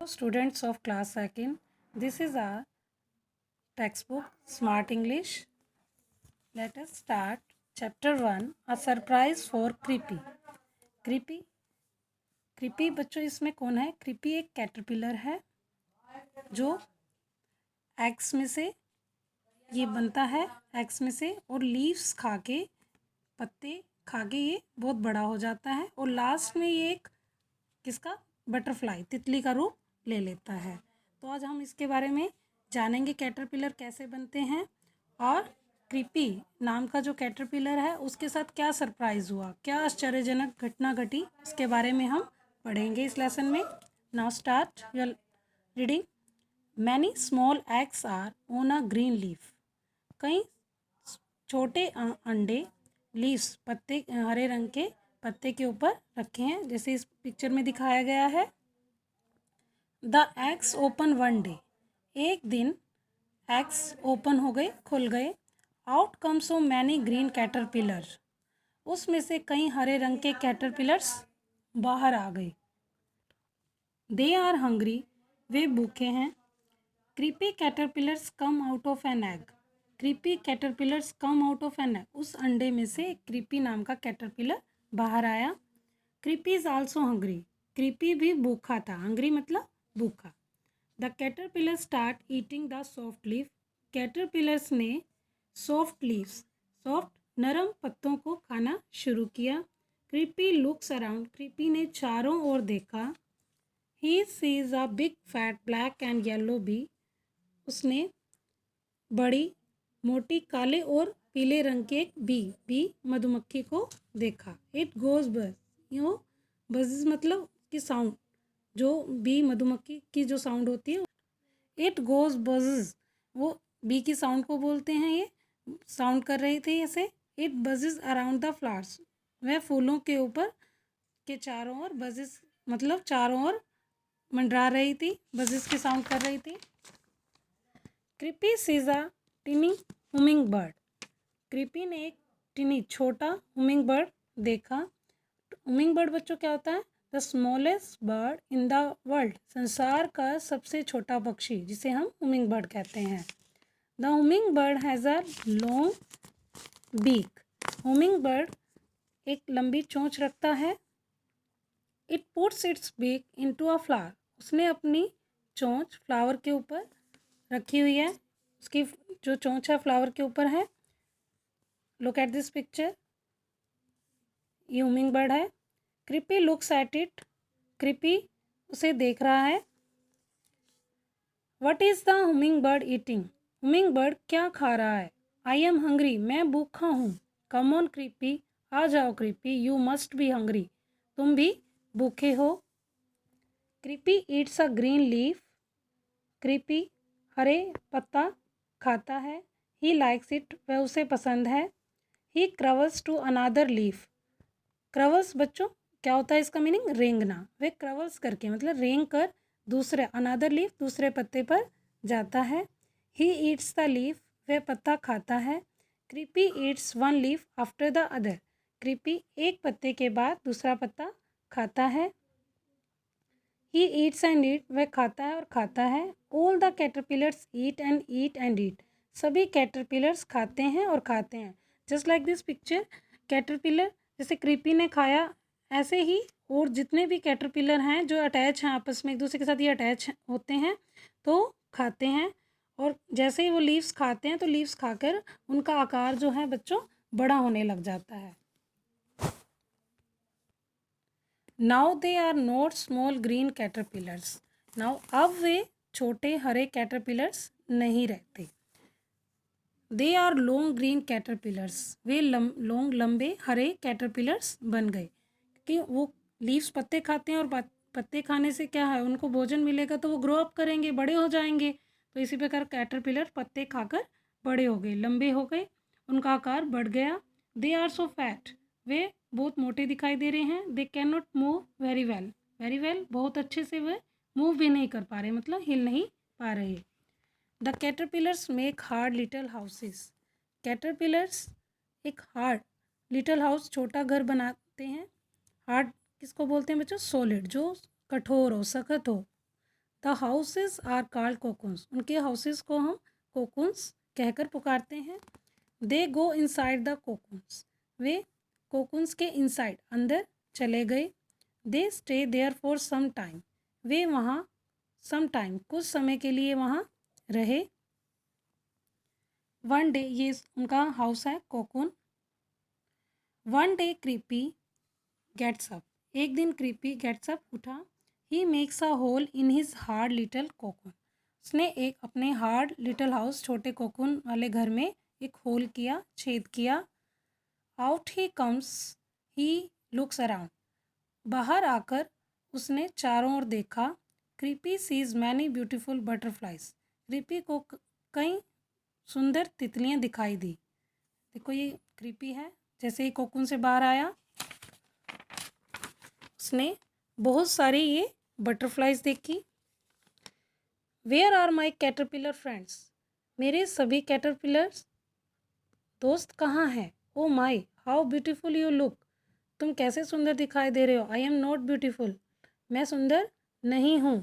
Students of class 2nd, this is our textbook Smart English. Let us start chapter 1, A Surprise for Creepy. Creepy बच्चों इसमें कौन है? Creepy एक caterpillar है जो एग्स में से ये बनता है, एग्स में से, और लीव्स खा के, पत्ते खा के ये बहुत बड़ा हो जाता है और लास्ट में ये एक किसका, बटरफ्लाई, तितली का रूप ले लेता है। तो आज हम इसके बारे में जानेंगे कैटरपिलर कैसे बनते हैं और क्रीपी नाम का जो कैटरपिलर है उसके साथ क्या सरप्राइज हुआ, क्या आश्चर्यजनक घटना घटी, इसके बारे में हम पढ़ेंगे इस लेसन में। Now start your reading. Many small eggs are on a green leaf. कई छोटे अंडे लीव्स, पत्ते, हरे रंग के पत्ते के ऊपर रखे हैं, जैसे इस पिक्चर में दिखाया गया है। The eggs open one day. एक दिन एग्स ओपन हो गए, खुल गए। आउट कम सो मैनी ग्रीन कैटरपिलर। उसमें से कई हरे रंग के कैटरपिलर्स बाहर आ गए। They are hungry. वे भूखे हैं। Creepy caterpillars come out of an egg. Creepy caterpillars come out of an egg. उस अंडे में से एक क्रीपी नाम का कैटरपिलर बाहर आया। Creepy is also hungry. Creepy भी भूखा था। हंग्री मतलब भूखा। The caterpillar start eating the soft leaf. Caterpillars ने सॉफ्ट लीव्स, सॉफ्ट नरम पत्तों को खाना शुरू किया। Creepy looks around. क्रीपी ने चारों ओर देखा। He sees a big fat black and yellow bee. उसने बड़ी मोटी काले और पीले रंग के एक बी मधुमक्खी को देखा। इट गोज बज। यो बज मतलब कि साउंड, जो बी मधुमक्खी की जो साउंड होती है, इट गोज बजेज, वो बी की साउंड को बोलते हैं। ये साउंड कर रही थी ऐसे। It buzzes around the flowers. वह फूलों के ऊपर के चारों ओर, बजेज मतलब चारों ओर मंडरा रही थी, बजेज की साउंड कर रही थी। Creepy sees a tiny humming bird. Creepy ने एक टिनी छोटा हुमिंग बर्ड देखा। हुमिंग बर्ड बच्चों क्या होता है? The smallest bird in the world. संसार का सबसे छोटा पक्षी, जिसे हम हुमिंग बर्ड कहते हैं। The humming bird has a long beak. Humming bird एक लंबी चोंच रखता है। It puts its beak into a flower. उसने अपनी चोंच फ्लावर के ऊपर रखी हुई है। उसकी जो चोंच है फ्लावर के ऊपर है। Look at this picture. ये हुमिंग बर्ड है। Creepy looks at it. Creepy उसे देख रहा है। What is the humming bird eating. Humming bird क्या खा रहा है? I am hungry. मैं भूखा हूँ। Come on Creepy. आ जाओ Creepy. You must be hungry. तुम भी भूखे हो। Creepy eats a green leaf. Creepy हरे पत्ता खाता है। He likes it. वह उसे पसंद है। ही क्रवल्स टू अनादर लीफ। क्रवल्स बच्चों क्या होता है? इसका मीनिंग रेंगना। वे क्रवल्स करके मतलब रेंग कर दूसरे अनादर लीफ, दूसरे पत्ते पर जाता है। He eats the leaf. वह पत्ता खाता है। Creepy Yeats one leaf after the other. Creepy एक पत्ते के बाद दूसरा पत्ता खाता है। He eats and eat. वह खाता है और खाता है। All the caterpillars eat and eat and eat. सभी कैटरपिलर्स खाते हैं और खाते हैं। Just like this picture, caterpillar जैसे क्रीपी ने खाया, ऐसे ही और जितने भी कैटरपिलर हैं जो अटैच हैं आपस में, एक दूसरे के साथ ये अटैच होते हैं तो खाते हैं। और जैसे ही वो लीव्स खाते हैं तो लीव्स खाकर उनका आकार जो है बच्चों बड़ा होने लग जाता है। Now they are not small green caterpillars. Now अब वे छोटे हरे कैटरपिलर्स नहीं रहते। They are long green caterpillars. वे लॉन्ग लंबे हरे कैटरपिलर्स बन गए, क्योंकि वो लीव्स पत्ते खाते हैं और पत्ते खाने से क्या है, उनको भोजन मिलेगा तो वो ग्रो अप करेंगे, बड़े हो जाएंगे। तो इसी प्रकार कैटरपिलर पत्ते खाकर बड़े हो गए, लंबे हो गए, उनका आकार बढ़ गया। They are so fat. वे बहुत मोटे दिखाई दे रहे हैं। They can not move very well. Very well बहुत अच्छे से वे मूव भी नहीं कर पा रहे, मतलब हिल नहीं पा रहे। The caterpillars make hard little houses. Caterpillars एक हार्ड लिटल हाउस, छोटा घर बनाते हैं। हार्ड किसको बोलते हैं बच्चों? सॉलिड, जो कठोर हो, सख्त हो। द हाउसेस आर कॉल्ड कोकुन्स, उनके हाउसेस को हम कोकुन्स कहकर पुकारते हैं। दे गो इनसाइड द कोकुन्स, वे कोकुन्स के इनसाइड अंदर चले गए। They stay there for some time, वे वहाँ सम टाइम कुछ समय के लिए वहाँ रहे। वन डे, ये उनका हाउस है cocoon. One day creepy gets up, एक दिन क्रीपी गेट्स अप उठा। He makes a hole in his hard little cocoon, उसने एक अपने हार्ड लिटिल हाउस, छोटे कोकुन वाले घर में एक होल किया, छेद किया। Out he comes, he looks around, बाहर आकर उसने चारों ओर देखा। Creepy sees many beautiful butterflies, creepy को कई सुंदर तितलियां दिखाई दी। देखो ये क्रीपी है, जैसे ही कोकुन से बाहर आया उसने बहुत सारी ये बटरफ्लाइज देखी। Where are my caterpillar friends, मेरे सभी कैटरपिलर्स दोस्त कहाँ हैं। Oh my how beautiful you look, तुम कैसे सुंदर दिखाई दे रहे हो। आई एम नॉट ब्यूटीफुल, मैं सुंदर नहीं हूँ।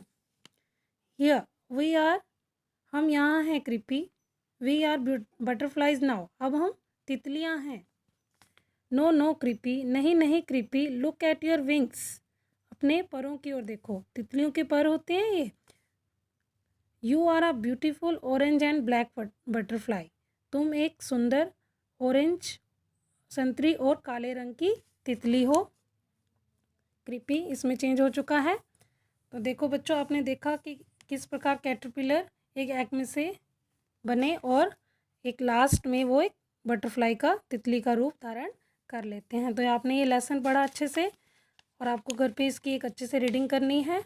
हियर वी आर, हम यहाँ हैं creepy. We are butterflies now, अब हम तितलियाँ हैं। नो नो क्रीपी, नहीं नहीं creepy. Look at your wings, अपने परों की ओर देखो, तितलियों के पर होते हैं ये। You are a beautiful orange and black butterfly, तुम एक सुंदर ऑरेंज, संतरी और काले रंग की तितली हो। क्रीपी इसमें चेंज हो चुका है। तो देखो बच्चों, आपने देखा कि किस प्रकार कैटरपिलर एक एग में से बने और एक लास्ट में वो एक बटरफ्लाई का, तितली का रूप धारण कर लेते हैं। तो आपने ये लेसन पढ़ा अच्छे से, और आपको घर पे इसकी एक अच्छे से रीडिंग करनी है।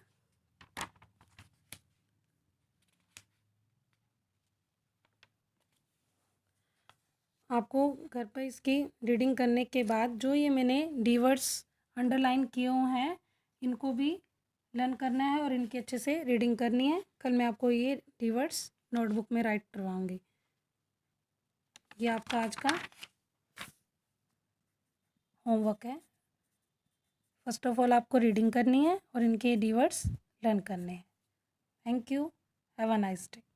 आपको घर पर इसकी रीडिंग करने के बाद जो ये मैंने डी-वर्ड्स अंडरलाइन किए हुए हैं इनको भी लर्न करना है और इनकी अच्छे से रीडिंग करनी है। कल मैं आपको ये डी-वर्ड्स नोटबुक में राइट करवाऊँगी। ये आपका आज का होमवर्क है। फर्स्ट ऑफ ऑल आपको रीडिंग करनी है और इनके डी-वर्ड्स लर्न करने हैं। Thank you, have a nice day.